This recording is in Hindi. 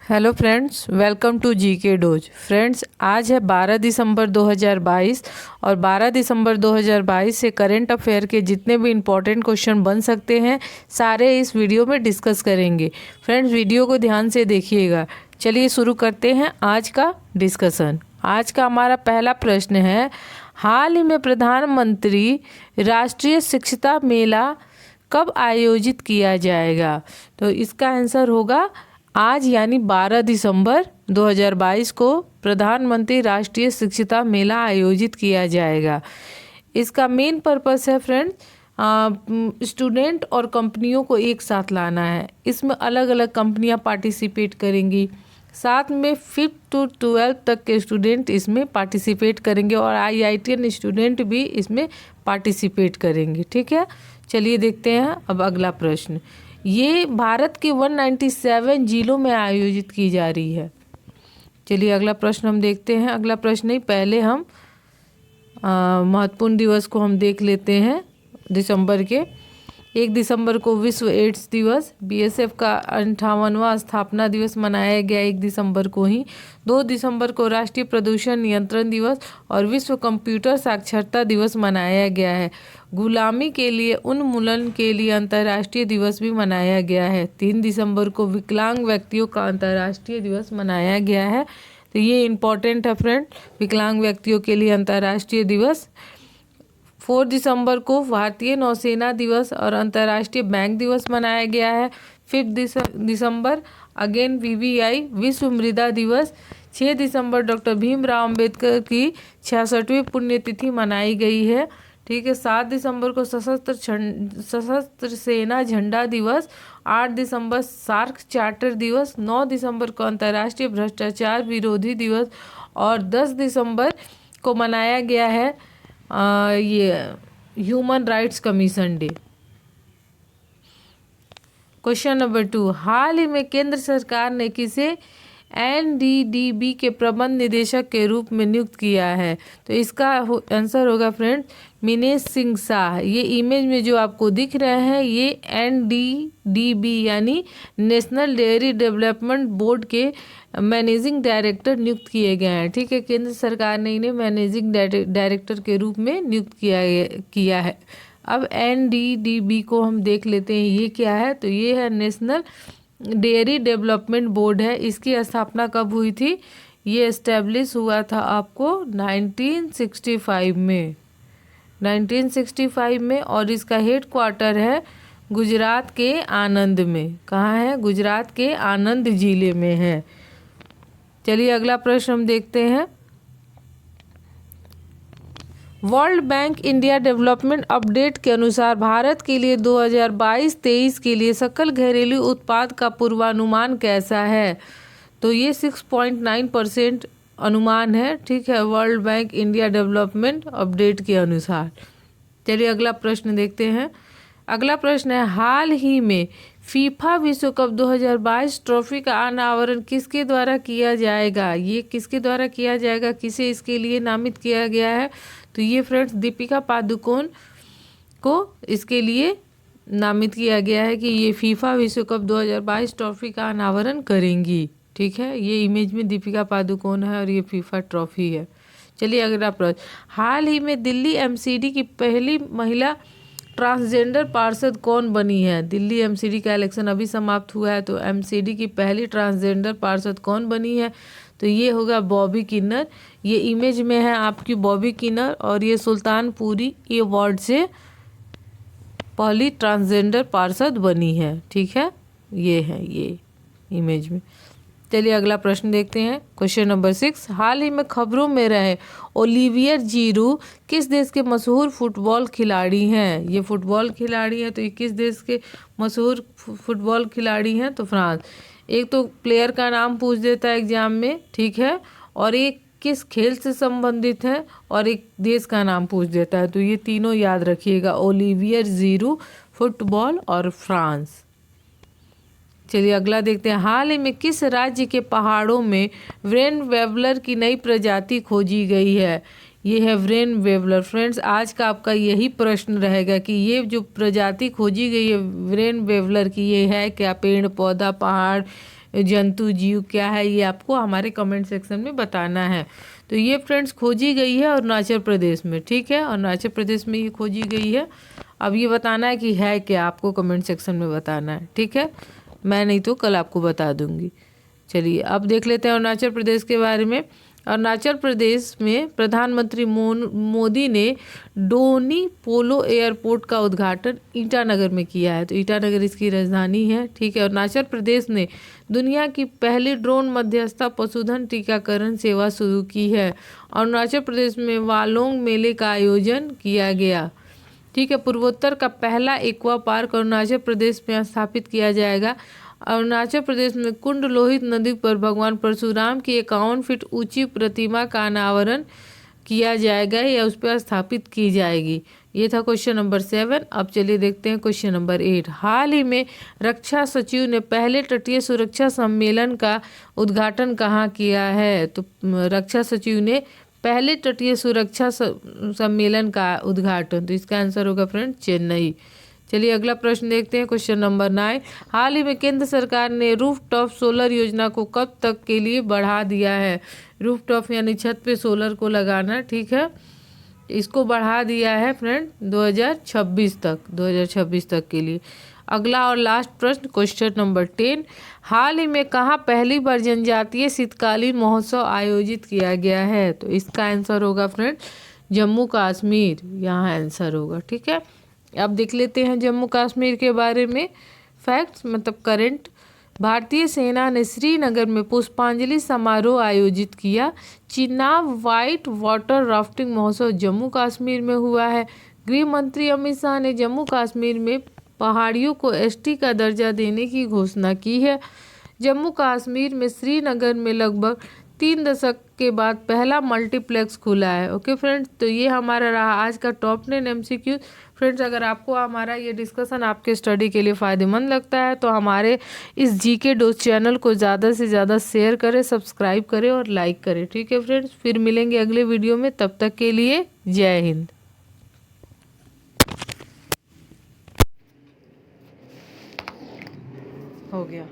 Hello friends, welcome to GK dose. Friends, आज है 12 दिसंबर 2022 और 12 दिसंबर 2022 से करंट अफेयर के जितने भी इम्पोर्टेंट क्वेश्चन बन सकते हैं सारे इस वीडियो में डिस्कस करेंगे। फ्रेंड्स, वीडियो को ध्यान से देखिएगा। चलिए शुरू करते हैं आज का डिस्कशन। आज का हमारा पहला प्रश्न है, हाल ही में प्रधानमंत्री राष्ट्रीय शिक्षता मेला कब आयोजित किया जाएगा? तो इसका आंसर होगा आज यानी 12 दिसंबर 2022 को प्रधानमंत्री राष्ट्रीय शिक्षता मेला आयोजित किया जाएगा। इसका मेन पर्पस है फ्रेंड्स, स्टूडेंट और कंपनियों को एक साथ लाना है। इसमें अलग अलग कंपनियां पार्टिसिपेट करेंगी, साथ में 5th to 12th तक के स्टूडेंट इसमें पार्टिसिपेट करेंगे और IITian स्टूडेंट भी इसमें पार्टिसिपेट करेंगे। ठीक है, चलिए देखते हैं अब अगला प्रश्न। ये भारत के 197 जिलों में आयोजित की जा रही है। चलिए अगला प्रश्न हम देखते हैं। अगला प्रश्न नहीं, पहले हम महत्वपूर्ण दिवस को हम देख लेते हैं दिसंबर के। 1 दिसंबर को विश्व एड्स दिवस, BSF का 58वां स्थापना दिवस मनाया गया 1 दिसंबर को ही। 2 दिसंबर को राष्ट्रीय प्रदूषण नियंत्रण दिवस और विश्व कंप्यूटर साक्षरता दिवस मनाया गया है। गुलामी के लिए उन्मूलन के लिए अंतर्राष्ट्रीय दिवस भी मनाया गया है। 3 दिसंबर को विकलांग व्यक्तियों का अंतर्राष्ट्रीय दिवस मनाया गया है। तो ये इम्पोर्टेंट है फ्रेंड, विकलांग व्यक्तियों के लिए अंतर्राष्ट्रीय दिवस। 4 दिसंबर को भारतीय नौसेना दिवस और अंतर्राष्ट्रीय बैंक दिवस मनाया गया है। 5 दिसंबर अगेन VVI विश्व मृदा दिवस। 6 दिसंबर डॉक्टर भीमराव अंबेडकर की 66वीं पुण्यतिथि मनाई गई है। ठीक है, 7 दिसंबर को सशस्त्र सेना झंडा दिवस। 8 दिसंबर सार्क चार्टर दिवस। 9 दिसंबर को अंतर्राष्ट्रीय भ्रष्टाचार विरोधी दिवस और 10 दिसंबर को मनाया गया है ये human rights commission day. Question number 2, हाल ही में केंद्र सरकार ने किसे NDDB के प्रबंध निदेशक के रूप में नियुक्त किया है? तो इसका आंसर होगा फ्रेंड मिनेश सिंह शाह। ये इमेज में जो आपको दिख रहे हैं ये NDDB यानी नेशनल डेयरी डेवलपमेंट बोर्ड के मैनेजिंग डायरेक्टर नियुक्त किए गए हैं। ठीक है, केंद्र सरकार ने इन्हें मैनेजिंग डायरेक्टर के रूप में नियुक्त किया है। अब NDDB को हम देख लेते हैं, ये क्या है? तो ये है नेशनल डेयरी डेवलपमेंट बोर्ड है। इसकी स्थापना कब हुई थी? ये एस्टेब्लिश हुआ था आपको 1965 में 1965 में और इसका हेड क्वार्टर है गुजरात के आनंद में। कहाँ है? गुजरात के आनंद जिले में है। चलिए अगला प्रश्न हम देखते हैं। World bank India development update के अनुसार भारत के लिए 2022-23 के लिए सकल घरेलू उत्पाद का पूर्वानुमान कैसा है? तो ये 6.9% अनुमान है। ठीक है, world bank India development update के अनुसार। चलिए अगला प्रश्न देखते हैं। अगला प्रश्न है, हाल ही में फीफा विश्व कप 2022 ट्रॉफी का अनावरण किसके द्वारा किया जाएगा? ये किसके द्वारा किया जाएगा? किसे इसके लिए नामित किया गया है? तो ये फ्रेंड्स दीपिका पादुकोण को इसके लिए नामित किया गया है कि ये फीफा विश्व कप 2022 ट्रॉफी का अनावरण करेंगी। ठीक है, ये इमेज में दीपिका पादुकोण है और ये फीफा ट्रॉफी है। चलिए अगला प्रश्न, हाल ही में दिल्ली MCD की पहली महिला ट्रांसजेंडर पार्षद कौन बनी है? दिल्ली MCD का इलेक्शन अभी समाप्त हुआ है, तो MCD की पहली ट्रांसजेंडर पार्षद कौन बनी है? तो ये होगा बॉबी किन्नर। ये इमेज में है आपकी बॉबी किन्नर और ये सुल्तानपुरी ये वार्ड से पहली ट्रांसजेंडर पार्षद बनी है। ठीक है, ये है ये इमेज में। चलिए अगला प्रश्न देखते हैं। क्वेश्चन नंबर 6, हाल ही में खबरों में रहे ओलिवियर जीरू किस देश के मशहूर फुटबॉल खिलाड़ी हैं? ये फुटबॉल खिलाड़ी हैं, तो ये किस देश के मशहूर फुटबॉल खिलाड़ी हैं? तो फ्रांस। एक तो प्लेयर का नाम पूछ देता है एग्जाम में, ठीक है, और एक किस खेल से संबंधित है और एक देश का नाम पूछ देता है। तो ये तीनों याद रखिएगा, ओलिवियर जीरू, फुटबॉल और फ्रांस। चलिए अगला देखते हैं। हाल ही में किस राज्य के पहाड़ों में व्रेन वेवलर की नई प्रजाति खोजी गई है? ये है व्रेन वेवलर। फ्रेंड्स, आज का आपका यही प्रश्न रहेगा कि ये जो प्रजाति खोजी गई है व्रेन वेवलर की, ये है क्या पेड़ पौधा, पहाड़, जंतु जीव क्या है, ये आपको हमारे कमेंट सेक्शन में बताना है। तो ये फ्रेंड्स खोजी गई है अरुणाचल प्रदेश में, ठीक है, अरुणाचल प्रदेश में ये खोजी गई है। अब ये बताना है कि है क्या, आपको कमेंट सेक्शन में बताना है, ठीक है। मैं नहीं तो कल आपको बता दूंगी। चलिए अब देख लेते हैं अरुणाचल प्रदेश के बारे में। अरुणाचल प्रदेश में प्रधानमंत्री मोदी ने डोनी पोलो एयरपोर्ट का उद्घाटन ईटानगर में किया है। तो ईटानगर इसकी राजधानी है, ठीक है। अरुणाचल प्रदेश ने दुनिया की पहली ड्रोन मध्यस्थता पशुधन टीकाकरण सेवा शुरू की है। अरुणाचल प्रदेश में वालोंग मेले का आयोजन किया गया, ठीक है। पूर्वोत्तर का पहला एक्वा पार्क अरुणाचल प्रदेश में स्थापित किया जाएगा। अरुणाचल प्रदेश में कुंड लोहित नदी पर भगवान परशुराम की 51 फीट ऊंची प्रतिमा का अनावरण किया जाएगा या उस पर स्थापित की जाएगी। ये था क्वेश्चन नंबर 7। अब चलिए देखते हैं क्वेश्चन नंबर 8। हाल ही में रक्षा सचिव ने पहले तटीय सुरक्षा सम्मेलन का उद्घाटन कहाँ किया है? तो रक्षा सचिव ने पहले तटीय सुरक्षा सम्मेलन का उद्घाटन, तो इसका आंसर होगा फ्रेंड चेन्नई। चलिए अगला प्रश्न देखते हैं क्वेश्चन नंबर 9। हाल ही में केंद्र सरकार ने रूफटॉप सोलर योजना को कब तक के लिए बढ़ा दिया है? रूफटॉप यानी छत पे सोलर को लगाना, ठीक है, इसको बढ़ा दिया है फ्रेंड 2026 तक, 2026 तक के लिए। अगला और लास्ट प्रश्न क्वेश्चन नंबर 10। हाल ही में कहाँ पहली बार जनजातीय शीतकालीन महोत्सव आयोजित किया गया है? तो इसका आंसर होगा फ्रेंड जम्मू कश्मीर, यहाँ आंसर होगा, ठीक है। अब देख लेते हैं जम्मू कश्मीर के बारे में फैक्ट्स, मतलब करंट। भारतीय सेना ने श्रीनगर में पुष्पांजलि समारोह आयोजित किया। चिनाब वाइट वाटर राफ्टिंग महोत्सव जम्मू कश्मीर में हुआ है। गृह मंत्री अमित शाह ने जम्मू कश्मीर में पहाड़ियों को एसटी का दर्जा देने की घोषणा की है। जम्मू कश्मीर में श्रीनगर में लगभग 3 दशक के बाद पहला मल्टीप्लेक्स खुला है। ओके फ्रेंड्स, तो ये हमारा रहा आज का टॉप 10 MCQ। फ्रेंड्स, अगर आपको हमारा ये डिस्कशन आपके स्टडी के लिए फ़ायदेमंद लगता है तो हमारे इस GK डोज चैनल को ज़्यादा से ज़्यादा शेयर करें, सब्सक्राइब करें और लाइक करें, ठीक है फ्रेंड्स। फिर मिलेंगे अगले वीडियो में, तब तक के लिए जय हिंद। हो गया।